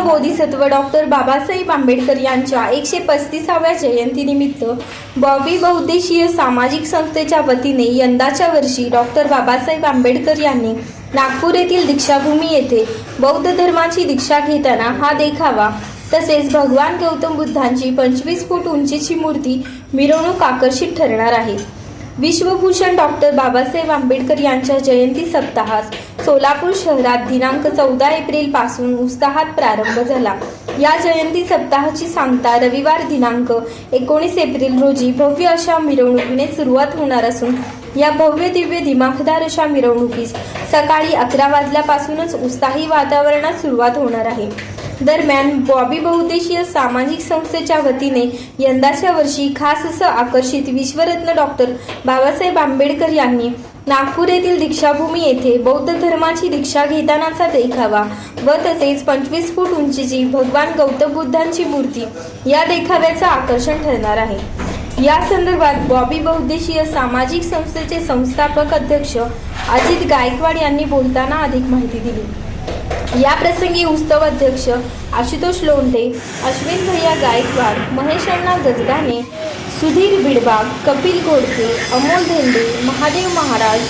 Bodhisattva doctor Babasaheb Ambedkar यांच्या 135व्या जयंतीनिमित्त बॉबी बहुउद्देशीय सामाजिक संस्थेच्या वतीने यंदाच्या वर्षी डॉक्टर बाबासाहेब आंबेडकर यांनी नागपूर येथील दीक्षाभूमी येथे बौद्ध धर्माची दीक्षा घेताना हा देखावा तसेच भगवान गौतम बुद्धांची 25 फूट उंचीची मूर्ती मिरवणूक आकर्षित ठरणार आहे। विश्वभूषण डॉक्टर बाबासाहेब आंबेडकर यांच्या जयंती सप्ताहास सोलापूर शहरात दिनांक 14 एप्रिल पासून उत्साहात प्रारंभ झाला। या जयंती सप्ताहाची सांगता रविवार दिनांक 19 एप्रिल रोजी भव्य अशा मिरवणुकीने सुरुवात होणार असून या भव्य दिव्य दिमाखदार अशा मिरवणुकीस सकाळी 11 वाजल्यापासूनच उत्साही वातावरणात सुरुवात होणार आहे। दरम्यान बॉबी बहुउद्देशीय सामाजिक संस्थेच्या वतीने यंदाच्या वर्षी खास असं आकर्षित विश्वरत्न डॉक्टर बाबासाहेब आंबेडकर यांनी नागपूर येथील दीक्षाभूमी येथे बौद्ध धर्माची दीक्षा घेतानाचा देखावा व तसेच 25 फूट उंचीची भगवान गौतम बुद्धांची मूर्ती या देखाव्याचं आकर्षण ठरणार आहे। या संदर्भात बॉबी बहुउद्देशीय सामाजिक संस्थेचे संस्थापक अध्यक्ष अजित गायकवाड यांनी बोलताना अधिक माहिती दिली। या प्रसंगी उत्सव अध्यक्ष आशुतोष लोंढे, अश्विन भैया गायकवाड, महेश अण्णा गजगाने, सुधीर बिडबाग, कपिल घोडके, अमोल धेंडे, महादेव महाराज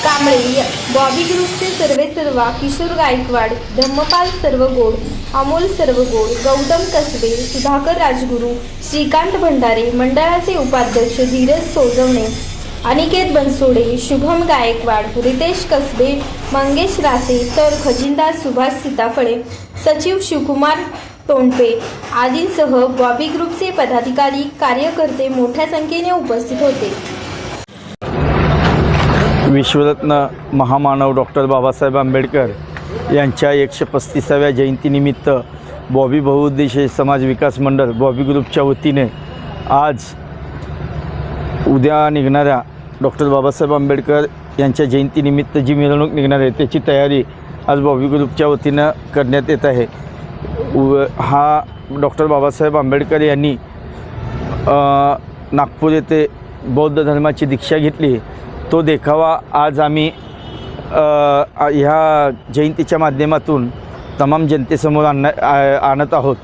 कांबळे, बॉबी ग्रुपचे सर्वेसर्वा किशोर गायकवाड, धम्मपाल सर्वगोड, अमोल सर्वगोड, गौतम कसबे, सुधाकर राजगुरू, श्रीकांत भंडारे, मंडळाचे उपाध्यक्ष धीरज सोजवणे, अनिकेत बनसोडे, शुभम गायकवाड, रितेश कसबे, मंगेश रासे, तर खजिनदार सुभाष सीताफळे, सचिव शिवकुमार टोंडपे आदींसह बॉबी ग्रुपचे पदाधिकारी कार्यकर्ते मोठ्या संख्येने उपस्थित होते। विश्वरत्न महामानव डॉक्टर बाबासाहेब आंबेडकर यांच्या 135व्या जयंतीनिमित्त बॉबी बहुउद्देशीय समाज विकास मंडळ बॉबी ग्रुपच्या वतीने आज उद्या निघणाऱ्या डॉक्टर बाबासाहेब आंबेडकर यांच्या जयंतीनिमित्त जी मिरवणूक निघणार आहे त्याची तयारी आज बॉबी ग्रुपच्या वतीनं करण्यात येत आहे। हा डॉक्टर बाबासाहेब आंबेडकर यांनी नागपूर येथे बौद्ध धर्माची दीक्षा घेतली, तो देखावा आज आम्ही ह्या जयंतीच्या माध्यमातून तमाम जनतेसमोर आणत आहोत।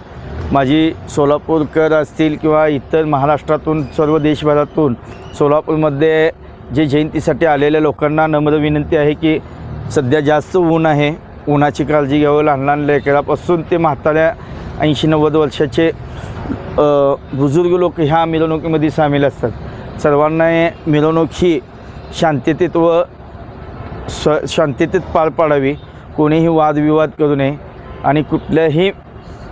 माझी सोलापूरकर असतील किंवा इतर महाराष्ट्रातून सर्व देशभरातून सोलापूरमध्ये जे जयंतीसाठी आलेल्या लोकांना नम्र विनंती आहे की सध्या जास्त ऊन आहे, उन्हाची काळजी घ्यावं। लहान लहान लेकरापासून ते म्हाताऱ्या 80-90 वर्षाचे बुजुर्ग लोक ह्या मिरवणुकीमध्ये सामील असतात। सर्वांना मिरवणूक ही शांततेत व शांततेत पार पाडावी, कोणीही वादविवाद करू नये आणि कुठल्याही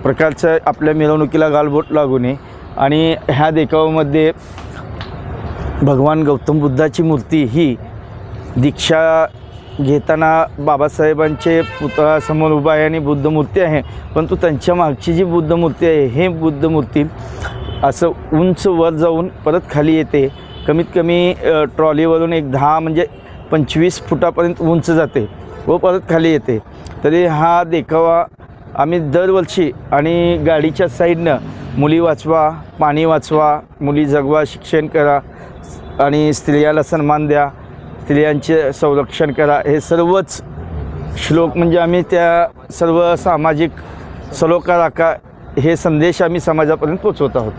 प्रकारचं आपल्या मिरवणुकीला गालबोट लागू नये। आणि ह्या देखाव्यामध्ये भगवान गौतम बुद्धाची मूर्ती ही दीक्षा घेताना बाबासाहेबांचे पुतळ्यासमोर उभा आहे आणि बुद्ध मूर्ती आहे, परंतु त्यांच्या मागची जी बुद्ध मूर्ती आहे हे बुद्ध मूर्ती असं उंच वर जाऊन परत खाली येते। कमीत कमी ट्रॉलीवरून एक 10 म्हणजे 25 फुटापर्यंत उंच जाते व परत खाली येते। तरी हा देखावा आम्ही दरवर्षी आणि गाडीच्या साईडनं मुली वाचवा, पाणी वाचवा, मुली जगवा, शिक्षण करा आणि स्त्रियाला सन्मान द्या, स्त्रियांचे संरक्षण करा, हे सर्वच श्लोक म्हणजे आम्ही त्या सर्व सामाजिक सलोखा राखा हे संदेश आम्ही समाजापर्यंत पोचवत आहोत।